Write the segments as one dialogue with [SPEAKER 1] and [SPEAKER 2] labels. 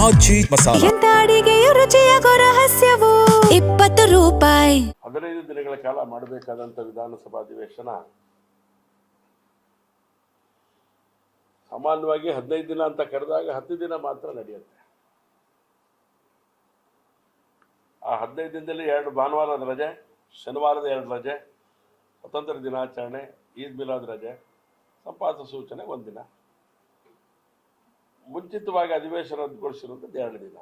[SPEAKER 1] ಆಚಿ ಮಸಾಲ.
[SPEAKER 2] ಎಂತ ಅಡಿಗೆಯ ರುಚಿಯಾಗೋ ರಹಸ್ಯವು 20 ರೂಪಾಯಿ.
[SPEAKER 3] 15 ದಿನಗಳ ಕಾಲ ಮಾಡಬೇಕಾದಂಥ ವಿಧಾನಸಭಾ ಅಧಿವೇಶನ ಸಾಮಾನ್ಯವಾಗಿ 15 ದಿನ ಅಂತ ಕರೆದಾಗ 10 ದಿನ ಮಾತ್ರ ನಡೆಯುತ್ತೆ. ಆ 15 ದಿನದಲ್ಲಿ 2 ಭಾನುವಾರದ ರಜೆ, ಶನಿವಾರದ 2 ರಜೆ, ಸ್ವತಂತ್ರ ದಿನಾಚರಣೆ, ಈದ್ ಮಿಲಾದ್ ರಜೆ, ಸಂಪಾತ ಸೂಚನೆ 1 ದಿನ, ಮುಂಚಿತವಾಗಿ ಅಧಿವೇಶನ ರದ್ದುಗೊಳಿಸಿರುವಂಥದ್ದು 2 ದಿನ.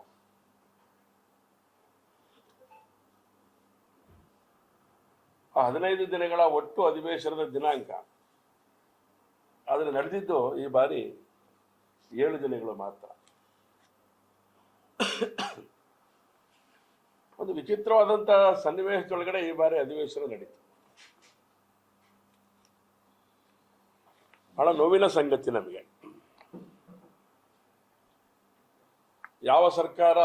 [SPEAKER 3] ಆ 15 ದಿನಗಳ ಒಟ್ಟು ಅಧಿವೇಶನದ ದಿನಾಂಕ ಆದರೆ ನಡೆದಿದ್ದು ಈ ಬಾರಿ 7 ದಿನಗಳು ಮಾತ್ರ. ಒಂದು ವಿಚಿತ್ರವಾದಂತಹ ಸನ್ನಿವೇಶದೊಳಗಡೆ ಈ ಬಾರಿ ಅಧಿವೇಶನ ನಡೀತು. ಬಹಳ ನೋವಿನ ಸಂಗತಿ ನಮಗೆ. ಯಾವ ಸರ್ಕಾರ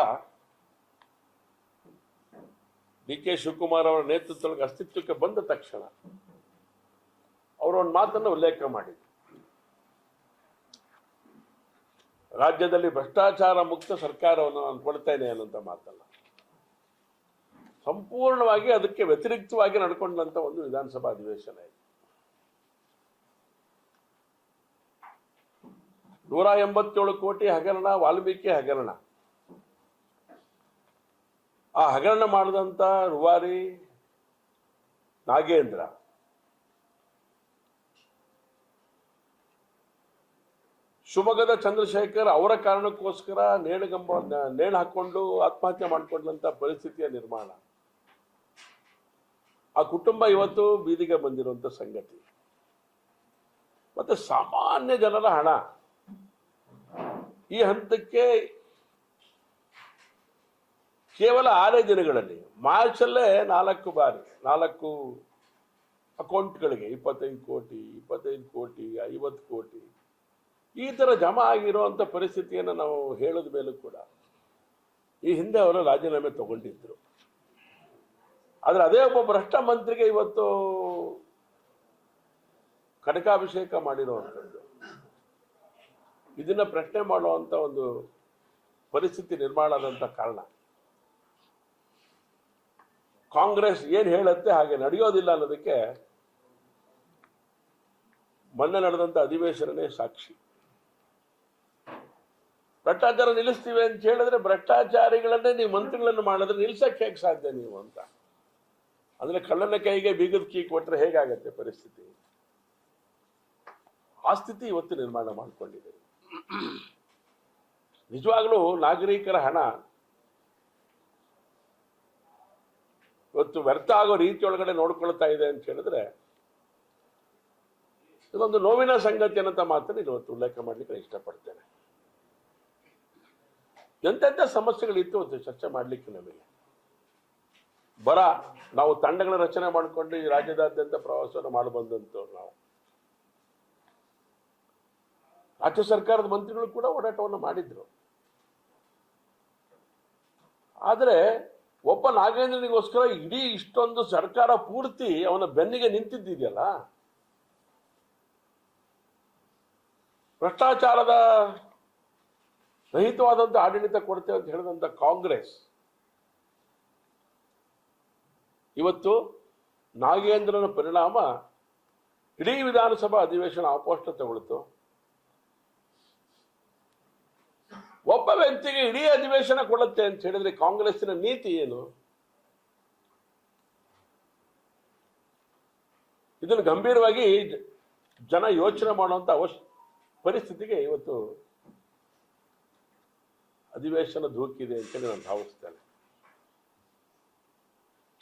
[SPEAKER 3] ಡಿ.ಕೆ. ಶಿವಕುಮಾರ್ ಅವರ ನೇತೃತ್ವದಲ್ಲಿ ಅಸ್ತಿತ್ವಕ್ಕೆ ಬಂದ ತಕ್ಷಣ ಅವರು ಒಂದು ಮಾತನ್ನು ಉಲ್ಲೇಖ ಮಾಡಿದ್ರು. ರಾಜ್ಯದಲ್ಲಿ ಭ್ರಷ್ಟಾಚಾರ ಮುಕ್ತ ಸರ್ಕಾರವನ್ನು ನಾನು ಕೊಡ್ತೇನೆ ಅನ್ನೋಂಥ ಮಾತಲ್ಲ, ಸಂಪೂರ್ಣವಾಗಿ ಅದಕ್ಕೆ ವ್ಯತಿರಿಕ್ತವಾಗಿ ನಡ್ಕೊಂಡಂತ ಒಂದು ವಿಧಾನಸಭಾ ಅಧಿವೇಶನ ಇದೆ. 187 ಕೋಟಿ ಹಗರಣ, ವಾಲ್ಮೀಕಿ ಹಗರಣ. ಆ ಹಗರಣ ಮಾಡಿದಂತ ರೂವಾರಿ ನಾಗೇಂದ್ರ ಶಿವಮೊಗ್ಗದ ಚಂದ್ರಶೇಖರ್ ಅವರ ಕಾರಣಕ್ಕೋಸ್ಕರ ನೇಣು ಹಾಕೊಂಡು ಆತ್ಮಹತ್ಯೆ ಮಾಡಿಕೊಂಡಂತ ಪರಿಸ್ಥಿತಿಯ ನಿರ್ಮಾಣ. ಆ ಕುಟುಂಬ ಇವತ್ತು ಬೀದಿಗೆ ಬಂದಿರುವಂತ ಸಂಗತಿ. ಮತ್ತೆ ಸಾಮಾನ್ಯ ಜನರ ಹಣ ಈ ಹಂತಕ್ಕೆ ಕೇವಲ 6 ದಿನಗಳಲ್ಲಿ ಮಾರ್ಚಲ್ಲೇ 4 ಬಾರಿ 4 ಅಕೌಂಟ್ಗಳಿಗೆ 25 ಕೋಟಿ 25 ಕೋಟಿ 50 ಕೋಟಿ ಈ ತರ ಜಮಾ ಆಗಿರುವಂತ ಪರಿಸ್ಥಿತಿಯನ್ನು ನಾವು ಹೇಳಿದ ಮೇಲೂ ಕೂಡ ಈ ಹಿಂದೆ ಅವರು ರಾಜೀನಾಮೆ ತಗೊಂಡಿದ್ರು. ಆದ್ರೆ ಅದೇ ಒಬ್ಬ ಭ್ರಷ್ಟ ಮಂತ್ರಿಗೆ ಇವತ್ತು ಕನಕಾಭಿಷೇಕ ಮಾಡಿರುವಂಥದ್ದು, ಇದನ್ನ ಪ್ರಶ್ನೆ ಮಾಡುವಂತ ಒಂದು ಪರಿಸ್ಥಿತಿ ನಿರ್ಮಾಣ ಆದಂತ ಕಾರಣ ಕಾಂಗ್ರೆಸ್ ಏನ್ ಹೇಳುತ್ತೆ ಹಾಗೆ ನಡೆಯೋದಿಲ್ಲ ಅನ್ನೋದಕ್ಕೆ ಮೊನ್ನೆ ನಡೆದಂತ ಅಧಿವೇಶನನೇ ಸಾಕ್ಷಿ. ಭ್ರಷ್ಟಾಚಾರ ನಿಲ್ಲಿಸ್ತೀವಿ ಅಂತ ಹೇಳಿದ್ರೆ ಭ್ರಷ್ಟಾಚಾರಿಗಳನ್ನೇ ನೀವು ಮಂತ್ರಿಗಳನ್ನು ಮಾಡಿದ್ರೆ ನಿಲ್ಸಕ್ಕೆ ಹೇಗೆ ಸಾಧ್ಯ ನೀವು ಅಂತ. ಅಂದ್ರೆ ಕಳ್ಳನ ಕೈಗೆ ಬೀಗದ ಕೀ ಕೊಟ್ರೆ ಹೇಗಾಗತ್ತೆ ಪರಿಸ್ಥಿತಿ? ಆ ಸ್ಥಿತಿ ಇವತ್ತು ನಿರ್ಮಾಣ ಮಾಡಿಕೊಂಡಿದೆ. ನಿಜವಾಗ್ಲೂ ನಾಗರಿಕರ ಹಣ ಇವತ್ತು ವ್ಯರ್ಥ ಆಗೋ ರೀತಿಯೊಳಗಡೆ ನೋಡ್ಕೊಳ್ತಾ ಇದೆ ಅಂತ ಹೇಳಿದ್ರೆ ಇದೊಂದು ನೋವಿನ ಸಂಗತಿ ಅನ್ನೋ ಮಾತನ್ನು ಇವತ್ತು ಉಲ್ಲೇಖ ಮಾಡ್ಲಿಕ್ಕೆ ಇಷ್ಟಪಡ್ತೇನೆ. ಎಂತೆಂಥ ಸಮಸ್ಯೆಗಳಿತ್ತು ಅಂತ ಚರ್ಚೆ ಮಾಡ್ಲಿಕ್ಕೆ ನಮಗೆ ಬರ ನಾವು ತಂಡಗಳ ರಚನೆ ಮಾಡಿಕೊಂಡು ಈ ರಾಜ್ಯದಾದ್ಯಂತ ಪ್ರವಾಸವನ್ನು ಮಾಡಬಂದಂತವ್ರು ನಾವು. ರಾಜ್ಯ ಸರ್ಕಾರದ ಮಂತ್ರಿಗಳು ಕೂಡ ಓಡಾಟವನ್ನು ಮಾಡಿದ್ರು. ಆದರೆ ಒಬ್ಬ ನಾಗೇಂದ್ರನಿಗೋಸ್ಕರ ಇಡೀ ಇಷ್ಟೊಂದು ಸರ್ಕಾರ ಪೂರ್ತಿ ಅವನ ಬೆನ್ನಿಗೆ ನಿಂತಿದ್ದಿದೆಯಲ್ಲ, ಭ್ರಷ್ಟಾಚಾರದ ರಹಿತವಾದಂತ ಆಡಳಿತ ಕೊಡ್ತೇವೆ ಅಂತ ಹೇಳಿದಂತ ಕಾಂಗ್ರೆಸ್ ಇವತ್ತು ನಾಗೇಂದ್ರನ ಪರಿಣಾಮ ಇಡೀ ವಿಧಾನಸಭಾ ಅಧಿವೇಶನ ಅಪೋಷ್ಟ ತಗೊಳ್ತು. ಒಬ್ಬ ವ್ಯಕ್ತಿಗೆ ಇಡೀ ಅಧಿವೇಶನ ಕೊಡುತ್ತೆ ಅಂತ ಹೇಳಿದ್ರೆ ಕಾಂಗ್ರೆಸ್ಸಿನ ನೀತಿ ಏನು? ಇದನ್ನು ಗಂಭೀರವಾಗಿ ಜನ ಯೋಚನೆ ಮಾಡುವಂತ ಪರಿಸ್ಥಿತಿಗೆ ಇವತ್ತು ಅಧಿವೇಶನ ಧೂಕಿದೆ ಅಂತೇಳಿ ನಾನು ಭಾವಿಸ್ತೇನೆ.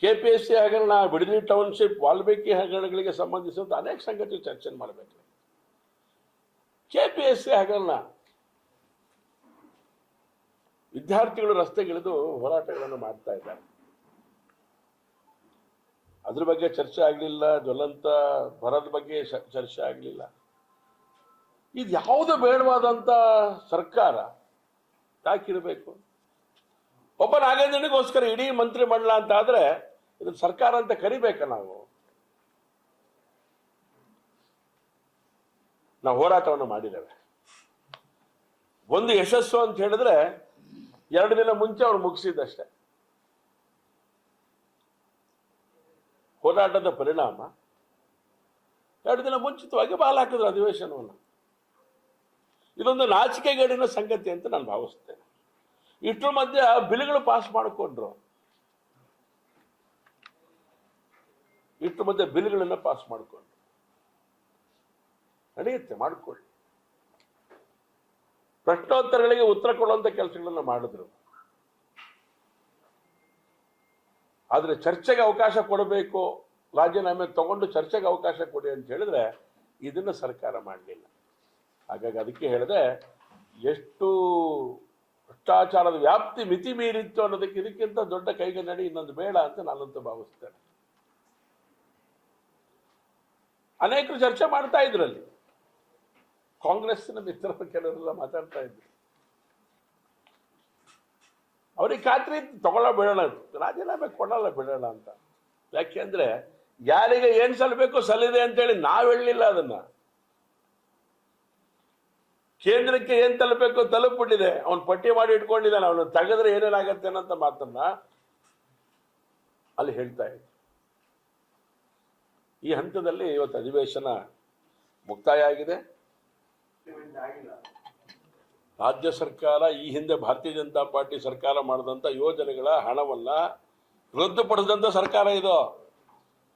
[SPEAKER 3] ಕೆಪಿಎಸ್ಸಿ ಹಗರಣ, ಬಿಡದಿ ಟೌನ್ಶಿಪ್, ವಾಲ್ಮೀಕಿ ಹಗರಣಗಳಿಗೆ ಸಂಬಂಧಿಸಿದಂತೆ ಅನೇಕ ಸಂಗತಿ ಚರ್ಚೆ ಮಾಡಬೇಕು. ಕೆಪಿಎಸ್ಸಿ ಹಗರಣ, ವಿದ್ಯಾರ್ಥಿಗಳು ರಸ್ತೆಗಿಳಿದು ಹೋರಾಟಗಳನ್ನು ಮಾಡ್ತಾ ಇದ್ದಾರೆ. ಅದ್ರ ಬಗ್ಗೆ ಚರ್ಚೆ ಆಗಲಿಲ್ಲ. ಜ್ವಲಂತ ಬರದ ಬಗ್ಗೆ ಚರ್ಚೆ ಆಗಲಿಲ್ಲ. ಇದು ಯಾವುದು ಬೇಡವಾದಂತ ಸರ್ಕಾರ ಯಾಕಿರಬೇಕು? ಒಬ್ಬ ನಾಗೇಂದ್ರನಿಗೋಸ್ಕರ ಇಡೀ ಮಂತ್ರಿ ಮಂಡಲ ಅಂತ ಆದ್ರೆ ಇದನ್ನ ಸರ್ಕಾರ ಅಂತ ಕರಿಬೇಕ? ನಾವು ಹೋರಾಟವನ್ನು ಮಾಡಿದ್ದೇವೆ. ಒಂದು ಯಶಸ್ಸು ಅಂತ ಹೇಳಿದ್ರೆ 2 ದಿನ ಮುಂಚೆ ಅವ್ರು ಮುಗಿಸಿದ್ದಷ್ಟೇ. ಹೋರಾಟದ ಪರಿಣಾಮ 2 ದಿನ ಮುಂಚಿತವಾಗಿ ಬಾಲ್ ಹಾಕಿದ್ರು ಅಧಿವೇಶನವನ್ನು. ಇದೊಂದು ನಾಚಿಕೆಗೇಡಿನ ಸಂಗತಿ ಅಂತ ನಾನು ಭಾವಿಸ್ತೇನೆ. ಇಷ್ಟರ ಮಧ್ಯೆ ಬಿಲ್ಗಳು ಪಾಸ್ ಮಾಡಿಕೊಂಡ್ರು. ಇಷ್ಟರ ಮಧ್ಯೆ ಬಿಲ್ಗಳನ್ನ ಪಾಸ್ ಮಾಡಿಕೊಂಡ್ರು. ನಡೆಯುತ್ತೆ, ಮಾಡಿಕೊಳ್ಳಿ. ಪ್ರಶ್ನೋತ್ತರಗಳಿಗೆ ಉತ್ತರ ಕೊಡುವಂತ ಕೆಲಸಗಳನ್ನ ಮಾಡಿದ್ರು. ಆದ್ರೆ ಚರ್ಚೆಗೆ ಅವಕಾಶ ಕೊಡಬೇಕು, ರಾಜೀನಾಮೆ ತಗೊಂಡು ಚರ್ಚೆಗೆ ಅವಕಾಶ ಕೊಡಿ ಅಂತ ಹೇಳಿದ್ರೆ ಇದನ್ನ ಸರ್ಕಾರ ಮಾಡಲಿಲ್ಲ. ಹಾಗಾಗಿ ಅದಕ್ಕೆ ಹೇಳಿದೆ, ಎಷ್ಟು ಭ್ರಷ್ಟಾಚಾರದ ವ್ಯಾಪ್ತಿ ಮಿತಿ ಮೀರಿತ್ತು ಅನ್ನೋದಕ್ಕೆ ಇದಕ್ಕಿಂತ ದೊಡ್ಡ ಕೈಗನ್ನಡಿ ಇನ್ನೊಂದು ಬೇಡ ಅಂತ ನಾನಂತೂ ಭಾವಿಸ್ತೇನೆ. ಅನೇಕರು ಚರ್ಚೆ ಮಾಡ್ತಾ ಇದ್ರಲ್ಲಿ, ಕಾಂಗ್ರೆಸ್ಸಿನ ಮಿತ್ರರು ಕೆಲವರೆಲ್ಲ ಮಾತಾಡ್ತಾ ಇದ್ರು. ಅವ್ರಿಗೆ ಖಾತ್ರಿ ತಗೊಳ್ಳ ಬಿಡೋಣ, ರಾಜೀನಾಮೆ ಕೊಡಲ್ಲ ಬಿಡೋಣ ಅಂತ. ಯಾಕೆಂದ್ರೆ ಯಾರಿಗೆ ಏನ್ ಸಲ್ಲಬೇಕು ಸಲ್ಲಿದೆ ಅಂತೇಳಿ ನಾವ್ ಹೇಳಲಿಲ್ಲ. ಅದನ್ನ ಕೇಂದ್ರಕ್ಕೆ ಏನ್ ತಲುಪಬೇಕು ತಲುಪಿಬಿಟ್ಟಿದೆ. ಅವನು ಪಟ್ಟಿ ಮಾಡಿ ಇಟ್ಕೊಂಡಿದ್ದಾನೆ. ಅವನು ತೆಗೆದ್ರೆ ಏನೇನಾಗತ್ತೆ ಅನ್ನೋ ಮಾತನ್ನ ಅಲ್ಲಿ ಹೇಳ್ತಾ ಇದ್ದ. ಈ ಹಂತದಲ್ಲಿ ಇವತ್ತು ಅಧಿವೇಶನ ಮುಕ್ತಾಯ ಆಗಿದೆ. ರಾಜ್ಯ ಸರ್ಕಾರ ಈ ಹಿಂದೆ ಭಾರತೀಯ ಜನತಾ ಪಾರ್ಟಿ ಸರ್ಕಾರ ಮಾಡಿದಂತ ಯೋಜನೆಗಳ ಹಣವನ್ನ ರದ್ದುಪಡಿಸಿದಂತ ಸರ್ಕಾರ ಇದು.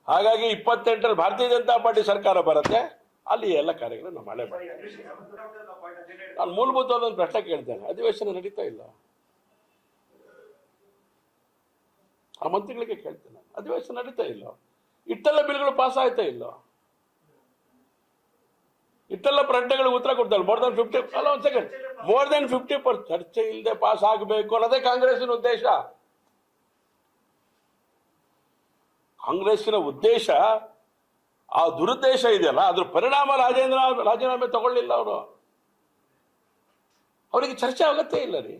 [SPEAKER 3] ಹಾಗಾಗಿ 28ರಲ್ಲಿ ಭಾರತೀಯ ಜನತಾ ಪಾರ್ಟಿ ಸರ್ಕಾರ ಬರುತ್ತೆ, ಅಲ್ಲಿ ಎಲ್ಲ ಕಾರ್ಯಗಳನ್ನು ಮಾಡೇ ಮಾಡಿ. ನಾನು ಮೂಲಭೂತವಾದ ಒಂದು ಪ್ರಶ್ನೆ ಕೇಳ್ತೇನೆ, ಅಧಿವೇಶನ ನಡೀತಾ ಇಲ್ಲ? ಆ ಮಂತ್ರಿಗಳಿಗೆ ಕೇಳ್ತೇನೆ, ಅಧಿವೇಶನ ನಡೀತಾ ಇಲ್ಲ? ಇಟ್ಟೆಲ್ಲ ಬಿಲ್ಗಳು ಪಾಸ್ ಆಯ್ತಾ ಇಲ್ಲ? ಇಟ್ಟೆಲ್ಲ ಪ್ರಶ್ನೆಗಳಿಗೆ ಉತ್ತರ ಕೊಡ್ತಾರೆ. ಮೋರ್ ದನ್ 50% ಚರ್ಚೆ ಇಲ್ಲದೆ ಪಾಸ್ ಆಗಬೇಕು ಅನ್ನೋದೇ ಕಾಂಗ್ರೆಸ್ಸಿನ ಉದ್ದೇಶ. ಕಾಂಗ್ರೆಸ್ಸಿನ ಉದ್ದೇಶ, ಆ ದುರುದ್ದೇಶ ಇದೆಯಲ್ಲ, ಅದ್ರ ಪರಿಣಾಮ ರಾಜೀನಾಮೆ ತಗೊಳ್ಳಿಲ್ಲ ಅವರು. ಅವರಿಗೆ ಚರ್ಚೆ ಅಗತ್ಯ ಇಲ್ಲ ರೀ.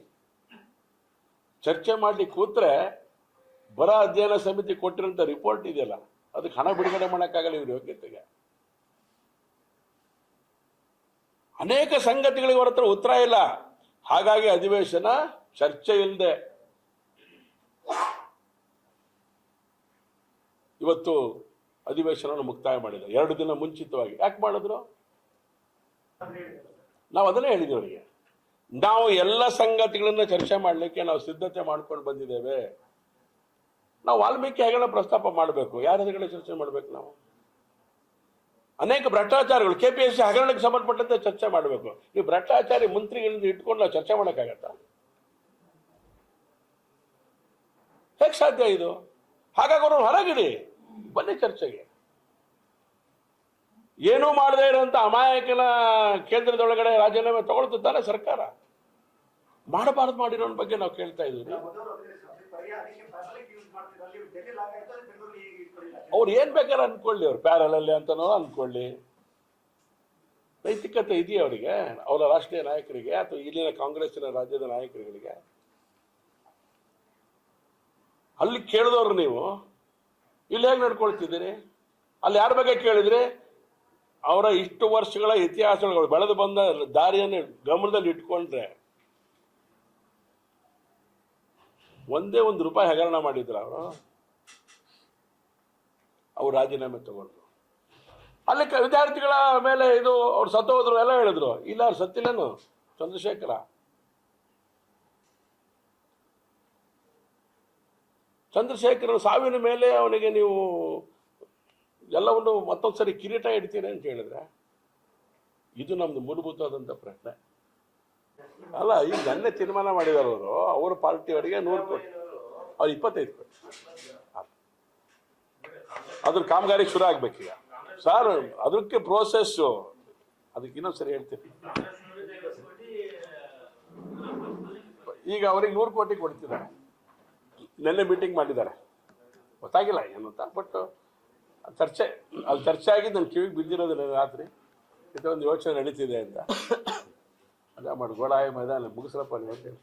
[SPEAKER 3] ಚರ್ಚೆ ಮಾಡ್ಲಿಕ್ಕೆ ಕೂತ್ರೆ ಬರ ಅಧ್ಯಯನ ಸಮಿತಿ ಕೊಟ್ಟಿರೋಂಥ ರಿಪೋರ್ಟ್ ಇದೆಯಲ್ಲ, ಅದಕ್ಕೆ ಹಣ ಬಿಡುಗಡೆ ಮಾಡೋಕ್ಕಾಗಲ್ಲ ಇವ್ರ ಯೋಗ್ಯತೆಗೆ. ಅನೇಕ ಸಂಗತಿಗಳಿಗೆ ಅವರ ಹತ್ರ ಉತ್ತರ ಇಲ್ಲ. ಹಾಗಾಗಿ ಅಧಿವೇಶನ ಚರ್ಚೆ ಇಲ್ಲದೆ ಇವತ್ತು ಅಧಿವೇಶನವನ್ನು ಮುಕ್ತಾಯ ಮಾಡಿದ್ರು 2 ದಿನ ಮುಂಚಿತವಾಗಿ. ಯಾಕೆ ಮಾಡಿದ್ರು? ನಾವು ಅದನ್ನೇ ಹೇಳಿದ್ವಿ ಅವರಿಗೆ, ನಾವು ಎಲ್ಲ ಸಂಗತಿಗಳನ್ನ ಚರ್ಚೆ ಮಾಡಲಿಕ್ಕೆ ನಾವು ಸಿದ್ಧತೆ ಮಾಡ್ಕೊಂಡು ಬಂದಿದ್ದೇವೆ. ನಾವು ವಾಲ್ಮೀಕಿ ಹಗರಣ ಪ್ರಸ್ತಾಪ ಮಾಡಬೇಕು, ಯಾರ ಹಗರಣ ಚರ್ಚೆ ಮಾಡಬೇಕು? ನಾವು ಅನೇಕ ಭ್ರಷ್ಟಾಚಾರಗಳು, KPSC ಹಗರಣಕ್ಕೆ ಸಂಬಂಧಪಟ್ಟಂತೆ ಚರ್ಚೆ ಮಾಡಬೇಕು. ನೀವು ಭ್ರಷ್ಟಾಚಾರಿ ಮಂತ್ರಿಗಳಿಂದ ಇಟ್ಕೊಂಡು ನಾವು ಚರ್ಚೆ ಮಾಡೋಕ್ಕಾಗತ್ತಾ? ಹೇಗೆ ಸಾಧ್ಯ ಇದು? ಹಾಗಾಗಿ ಅವರು ಹೊರಗಿಡಿ, ಬನ್ನಿ ಚರ್ಚೆಗೆ. ಏನೂ ಮಾಡದೇ ಇರುವಂತ ಅಮಾಯಕನ ಕೇಂದ್ರದೊಳಗಡೆ ರಾಜೀನಾಮೆ ತಗೊಳ್ತಿದ್ದಾನೆ ಸರ್ಕಾರ. ಮಾಡಬಾರದು ಮಾಡಿರೋ ಬಗ್ಗೆ ನಾವು ಕೇಳ್ತಾ ಇದ್ದೀವಿ. ಅವ್ರು ಏನ್ ಬೇಕಾದ್ರೆ ಅನ್ಕೊಳ್ಳಿ, ಅವ್ರು ಪ್ಯಾರಲಲ್ಲಿ ಅಂತನೋ ಅನ್ಕೊಳ್ಳಿ, ನೈತಿಕತೆ ಇದೆಯಾ ಅವರಿಗೆ, ಅವರ ರಾಷ್ಟ್ರೀಯ ನಾಯಕರಿಗೆ ಅಥವಾ ಇಲ್ಲಿನ ಕಾಂಗ್ರೆಸ್ಸಿನ ರಾಜ್ಯದ ನಾಯಕರುಗಳಿಗೆ? ಅಲ್ಲಿ ಕೇಳಿದವ್ರು ನೀವು, ಇಲ್ಲಿ ಹೇಗೆ ನಡ್ಕೊಳ್ತಿದ್ದೀರಿ? ಅಲ್ಲಿ ಯಾರ ಬಗ್ಗೆ ಕೇಳಿದ್ರಿ? ಅವರ ಇಷ್ಟು ವರ್ಷಗಳ ಇತಿಹಾಸಗಳು ಬೆಳೆದು ಬಂದ ದಾರಿಯನ್ನು ಗಮನದಲ್ಲಿ ಇಟ್ಕೊಂಡ್ರೆ ಒಂದೇ ₹1 ಹಗರಣ ಮಾಡಿದ್ರ ಅವ್ರು ರಾಜೀನಾಮೆ ತಗೊಂಡ್ರು. ಅಲ್ಲಿ ವಿದ್ಯಾರ್ಥಿಗಳ ಮೇಲೆ ಇದು ಅವ್ರು ಸತ್ತೋದ್ರು ಎಲ್ಲ ಹೇಳಿದ್ರು. ಇಲ್ಲ, ಅವ್ರು ಸತ್ತಿಲ್ಲೇನು? ಚಂದ್ರಶೇಖರನ ಸಾವಿನ ಮೇಲೆ ಅವನಿಗೆ ನೀವು ಎಲ್ಲವನ್ನು ಮತ್ತೊಂದ್ಸರಿ ಕಿರೀಟ ಇಡ್ತೀರಿ ಅಂತ ಹೇಳಿದ್ರೆ, ಇದು ನಮ್ದು ಮೂಲಭೂತವಾದಂಥ ಪ್ರಶ್ನೆ ಅಲ್ಲ. ಈಗ ನನ್ನೇ ತೀರ್ಮಾನ ಮಾಡಿದಾರೆ ಅವರು, ಅವ್ರ ಪಾರ್ಟಿಯವರಿಗೆ 100 ಕೋಟಿ, ಅವ್ರು 25 ಕೋಟಿ. ಅದ್ರ ಕಾಮಗಾರಿ ಶುರು ಆಗ್ಬೇಕೀಗ ಸರ್. ಅದಕ್ಕೆ ಪ್ರೋಸೆಸ್ಸು, ಅದಕ್ಕೆ ಇನ್ನೊಂದ್ಸರಿ ಹೇಳ್ತೀನಿ. ಈಗ ಅವ್ರಿಗೆ 100 ಕೋಟಿ ಕೊಡ್ತಿದ್ದಾರೆ. ನಿನ್ನೆ ಮೀಟಿಂಗ್ ಮಾಡಿದ್ದಾರೆ, ಗೊತ್ತಾಗಿಲ್ಲ ಏನಂತ. ಬಟ್ ಅಲ್ಲಿ ಚರ್ಚೆ ಆಗಿದ್ದು ನನ್ನ ಕಿವಿಗೆ ಬಿದ್ದಿರೋದಿಲ್ಲ ರಾತ್ರಿ. ಇದೊಂದು ಯೋಚನೆ ನಡೀತಿದೆ ಅಂತ. ಅದೇ ಮಾಡಿ ಗೋಡಾಯಿ ಮೈದಾನ ಮುಗಿಸ್ರಪ್ಪ ನೀವು ಅಂತ ಹೇಳಿ.